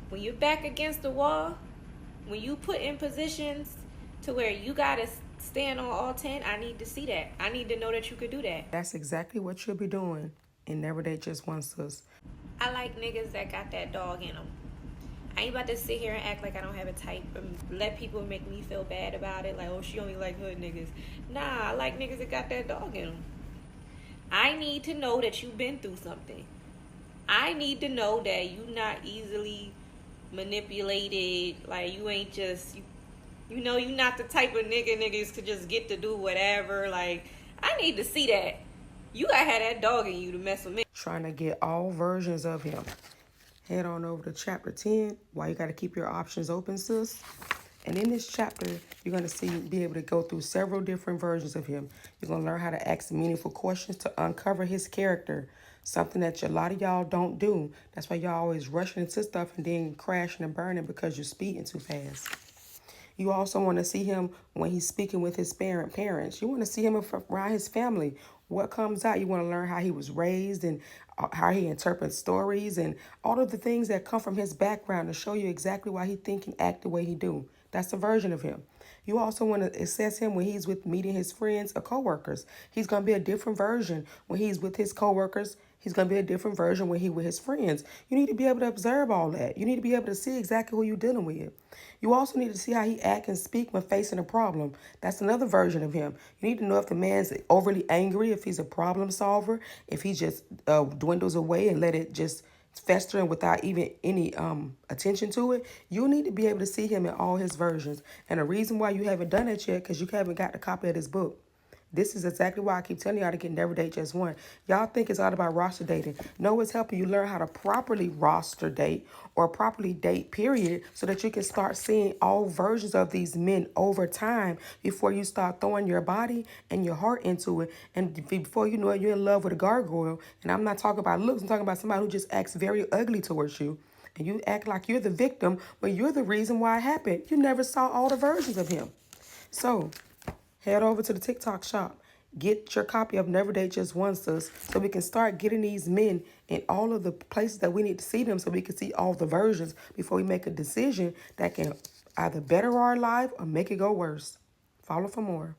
When you're back against the wall, when you put in positions to where you gotta stand on all 10, I need to see that. I need to know that you could do that. That's exactly what you'll be doing in Never Date Just One, sis. I like niggas that got that dog in them. I ain't about to sit here and act like I don't have a type and let people make me feel bad about it. Like, oh, she only like hood niggas. Nah, I like niggas that got that dog in them. I need to know that you've been through something. I need to know that you not easily manipulated. Like, you ain't just, you know, you not the type of niggas could just get to do whatever. Like, I need to see that. You gotta have that dog in you to mess with me. Trying to get all versions of him. Head on over to chapter 10. Why you got to keep your options open, sis. And in this chapter, you're going to be able to go through several different versions of him. You're going to learn how to ask meaningful questions to uncover his character. Something that a lot of y'all don't do. That's why y'all always rushing into stuff and then crashing and burning because you're speeding too fast. You also want to see him when he's speaking with his parents. You want to see him around his family. What comes out, you want to learn how he was raised and how he interprets stories and all of the things that come from his background to show you exactly why he think and act the way he do. That's a version of him. You also want to assess him when he's with meeting his friends or coworkers. He's going to be a different version when he's with his coworkers. He's going to be a different version when he's with his friends. You need to be able to observe all that. You need to be able to see exactly who you're dealing with. You also need to see how he act and speak when facing a problem. That's another version of him. You need to know if the man's overly angry, if he's a problem solver, if he just dwindles away and let it just festering without even any attention to it. You need to be able to see him in all his versions. And the reason why you haven't done it yet, because you haven't got the copy of this book. This is exactly why I keep telling y'all to get Never Date Just One. Y'all think it's all about roster dating. No, it's helping you learn how to properly roster date or properly date, period, so that you can start seeing all versions of these men over time before you start throwing your body and your heart into it. And before you know it, you're in love with a gargoyle. And I'm not talking about looks. I'm talking about somebody who just acts very ugly towards you. And you act like you're the victim, but you're the reason why it happened. You never saw all the versions of him. So head over to the TikTok shop. Get your copy of Never Date Just One, sis, so we can start getting these men in all of the places that we need to see them so we can see all the versions before we make a decision that can either better our life or make it go worse. Follow for more.